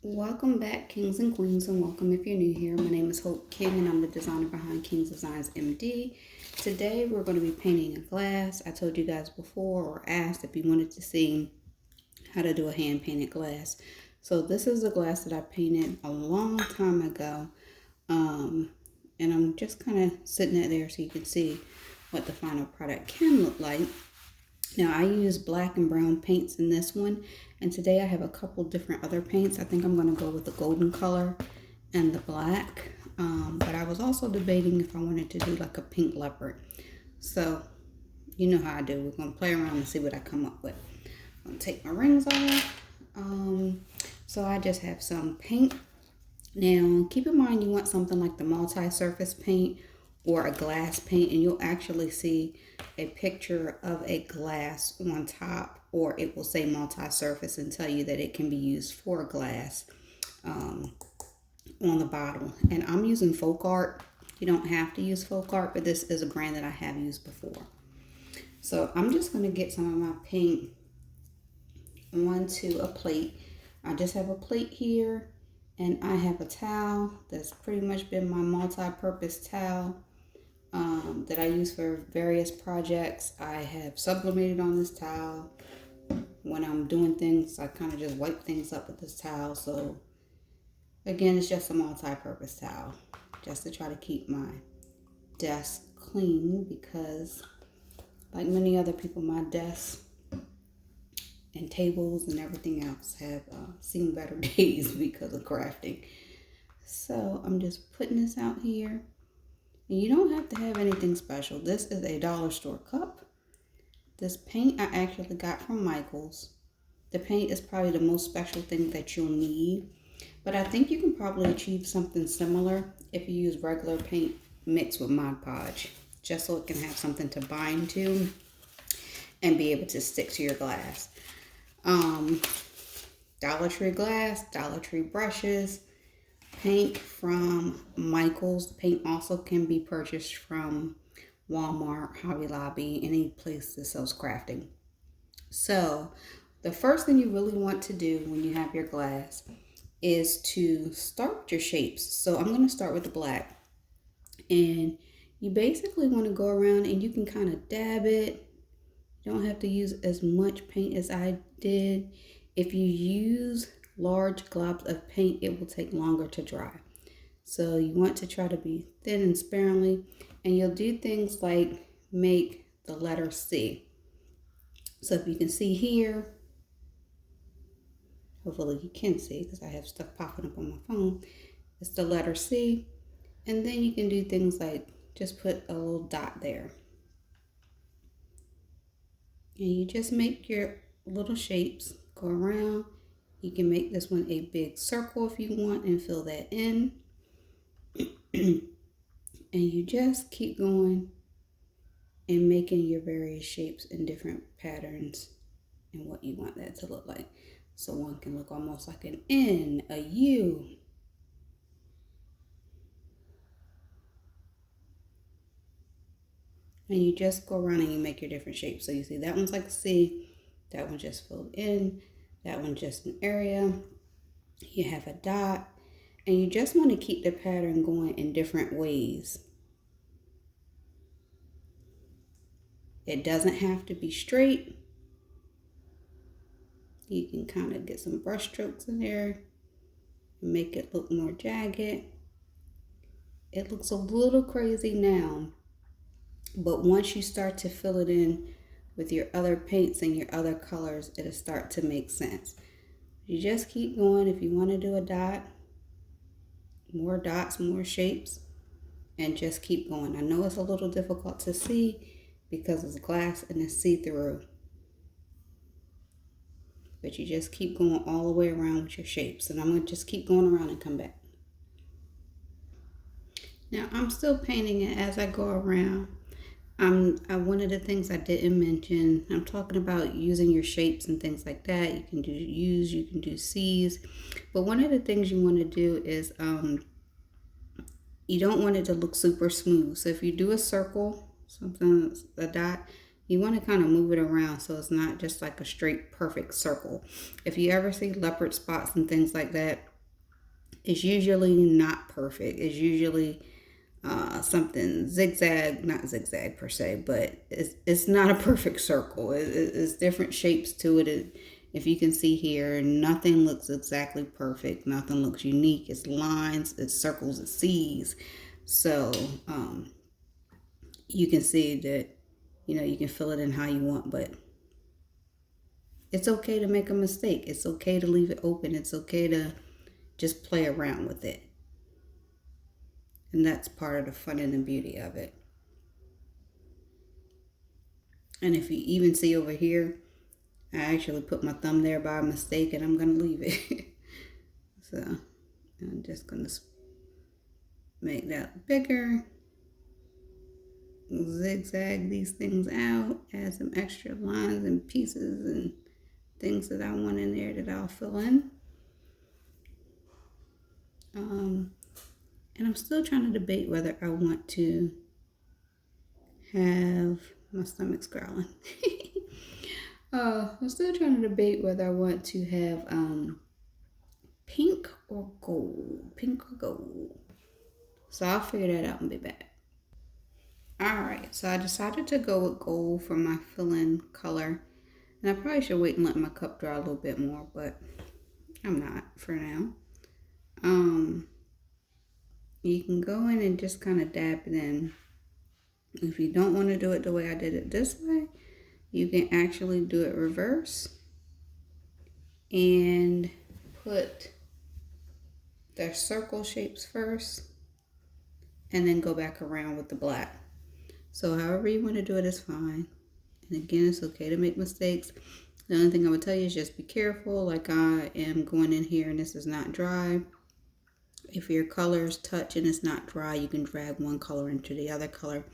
Welcome back, kings and queens, and welcome if you're new here. My name is Hope King, and I'm the designer behind Kings Designs MD. Today, we're going to be painting a glass. I told you guys before, or asked if you wanted to see how to do a hand-painted glass. So this is a glass that I painted a long time ago, and I'm just kind of sitting it there so you can see what the final product can look like. Now I use black and brown paints in this one, and today I have a couple different other paints. I think I'm going to go with the golden color and the black, but I was also debating if I wanted to do like a pink leopard. So you know how I do. We're going to play around and see what I come up with. I'm going to take my rings off. So I just have some paint. Now keep in mind you want something like the multi-surface paint or a glass paint, and you'll actually see a picture of a glass on top, or it will say multi-surface and tell you that it can be used for glass on the bottom. And I'm using Folk Art. You don't have to use Folk Art, but this is a brand that I have used before. So I'm just going to get some of my paint onto a plate. I just have a plate here, and I have a towel that's pretty much been my multi-purpose towel that I use for various projects. I have sublimated on this towel. When I'm doing things, I kind of just wipe things up with this towel. So again, it's just a multi-purpose towel, just to try to keep my desk clean, because like many other people, my desk and tables and everything else have seen better days because of crafting. So I'm just putting this out here. And you don't have to have anything special. This is a dollar store cup. This paint I actually got from Michaels. The paint is probably the most special thing that you'll need. But I think you can probably achieve something similar if you use regular paint mixed with Mod Podge, just so it can have something to bind to and be able to stick to your glass. Dollar Tree glass, Dollar Tree brushes, paint from Michaels. Paint also can be purchased from Walmart, Hobby Lobby, any place that sells crafting. So the first thing you really want to do when you have your glass is to start with your shapes. So I'm going to start with the black, and you basically want to go around and you can kind of dab it. You don't have to use as much paint as I did. If you use large globs of paint, it will take longer to dry. So you want to try to be thin and sparingly, and you'll do things like make the letter C. So if you can see here, hopefully you can see because I have stuff popping up on my phone, it's the letter C. And then you can do things like just put a little dot there. And you just make your little shapes go around. You can make this one a big circle if you want and fill that in. And you just keep going and making your various shapes in different patterns and what you want that to look like. So one can look almost like an N, a U. And you just go around and you make your different shapes. So you see that one's like a C, that one just filled in, that one just an area. You have a dot, and you just want to keep the pattern going in different ways. It doesn't have to be straight. You can kind of get some brush strokes in there and make it look more jagged. It looks a little crazy now, but once you start to fill it in with your other paints and your other colors, it'll start to make sense. You just keep going. If you want to do a dot, more dots, more shapes, and just keep going. I know it's a little difficult to see because it's glass and it's see-through, but you just keep going all the way around with your shapes. And I'm going to just keep going around and come back. Now I'm still painting it as I go around. One of the things I didn't mention, I'm talking about using your shapes and things like that. You can do U's, you can do C's, but one of the things you want to do is you don't want it to look super smooth. So if you do a circle, something, a dot, you want to kind of move it around so it's not just like a straight perfect circle. If you ever see leopard spots and things like that, It's usually not perfect. It's usually something zigzag, not zigzag per se, but it's not a perfect circle. It's different shapes to it. If you can see here, nothing looks exactly perfect. Nothing looks unique. It's lines, it's circles, it's C's. So you can see that, you can fill it in how you want, but it's okay to make a mistake. It's okay to leave it open. It's okay to just play around with it. And that's part of the fun and the beauty of it. And if you even see over here, I actually put my thumb there by mistake, and I'm going to leave it. So I'm just going to make that bigger. Zigzag these things out. Add some extra lines and pieces and things that I want in there that I'll fill in. And I'm still trying to debate whether I want to have, my stomach's growling. I'm still trying to debate whether I want to have pink or gold. Pink or gold. So I'll figure that out and be back. Alright, so I decided to go with gold for my fill-in color. And I probably should wait and let my cup dry a little bit more, but I'm not for now. You can go in and just kind of dab it in. If you don't want to do it the way I did it this way, you can actually do it reverse and put the circle shapes first and then go back around with the black. So however you want to do it is fine. And again, it's okay to make mistakes. The only thing I would tell you is just be careful. Like I am going in here and this is not dry. If your colors touch and it's not dry, you can drag one color into the other color.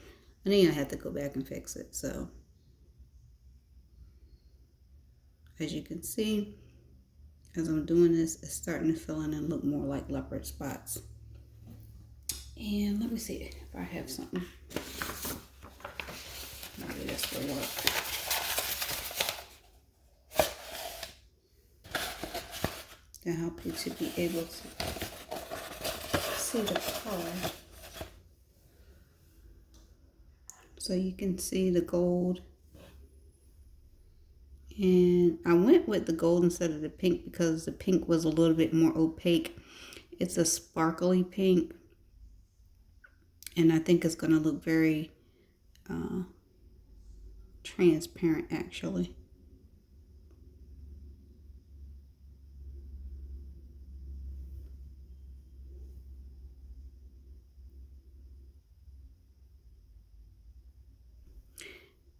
And then I have to go back and fix it. So as you can see, as I'm doing this, it's starting to fill in and look more like leopard spots. And let me see if I have something. Maybe this will work. To help you to be able to see the color. So you can see the gold. And I went with the gold instead of the pink because the pink was a little bit more opaque. It's a sparkly pink. And I think it's going to look very transparent actually.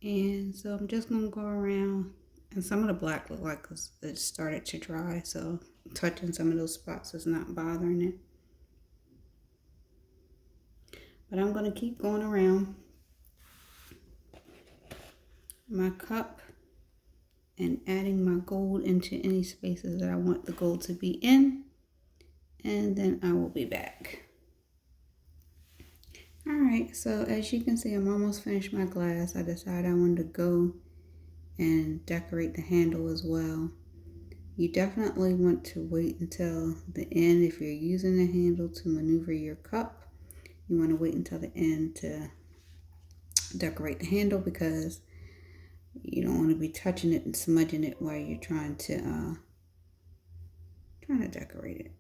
And so I'm just going to go around, and some of the black look like it started to dry, so touching some of those spots is not bothering it. But I'm going to keep going around my cup and adding my gold into any spaces that I want the gold to be in, and then I will be back. Alright, so as you can see, I'm almost finished my glass. I decided I wanted to go and decorate the handle as well. You definitely want to wait until the end if you're using the handle to maneuver your cup. You want to wait until the end to decorate the handle because you don't want to be touching it and smudging it while you're trying to decorate it.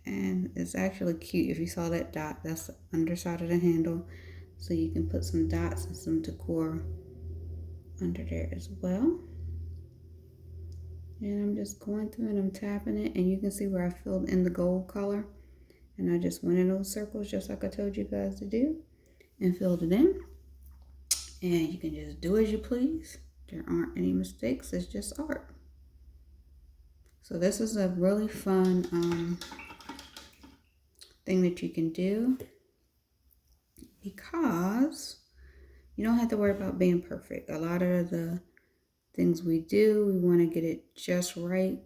And it's actually cute. If you saw that dot, that's the underside of the handle. So you can put some dots and some decor under there as well. And I'm just going through and I'm tapping it, and you can see where I filled in the gold color. And I just went in those circles just like I told you guys to do and filled it in. And you can just do as you please. There aren't any mistakes. It's just art. So this is a really fun thing that you can do because you don't have to worry about being perfect. A lot of the things we do, we want to get it just right.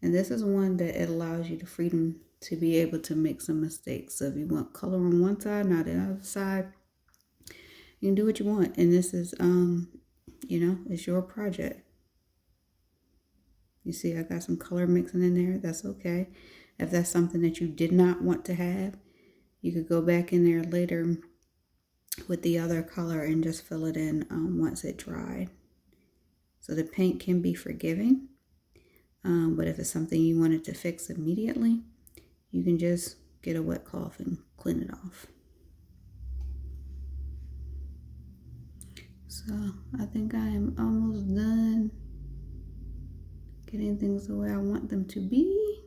And this is one that it allows you the freedom to be able to make some mistakes. So if you want color on one side, not the other side, you can do what you want. And this is, it's your project. You see, I got some color mixing in there. That's okay. If that's something that you did not want to have, you could go back in there later with the other color and just fill it in once it dried. So the paint can be forgiving, but if it's something you wanted to fix immediately, you can just get a wet cloth and clean it off. So I think I am almost done getting things the way I want them to be.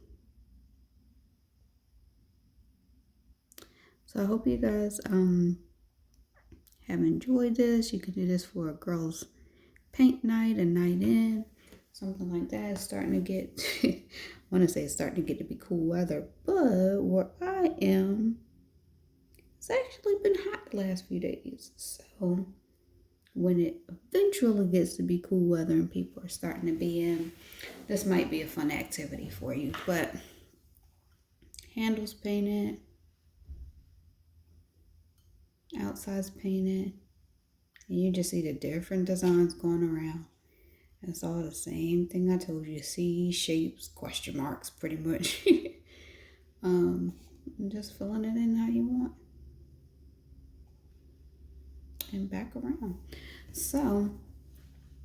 So I hope you guys have enjoyed this. You could do this for a girls' paint night, a night in, something like that. It's starting to get, I want to say it's starting to get to be cool weather, but where I am, it's actually been hot the last few days. So when it eventually gets to be cool weather and people are starting to be in, this might be a fun activity for you. But handles painted, outsides painted, and you just see the different designs going around. It's all the same thing I told you. C, shapes, question marks, pretty much. Just filling it in how you want. And back around. So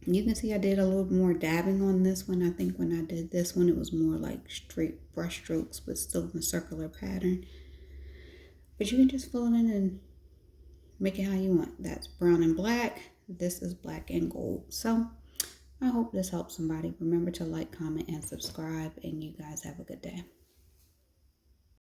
you can see I did a little more dabbing on this one. I think when I did this one, it was more like straight brush strokes, but still in a circular pattern. But you can just fill it in and make it how you want. That's brown and black. This is black and gold. So I hope this helps somebody. Remember to like, comment, and subscribe. And you guys have a good day.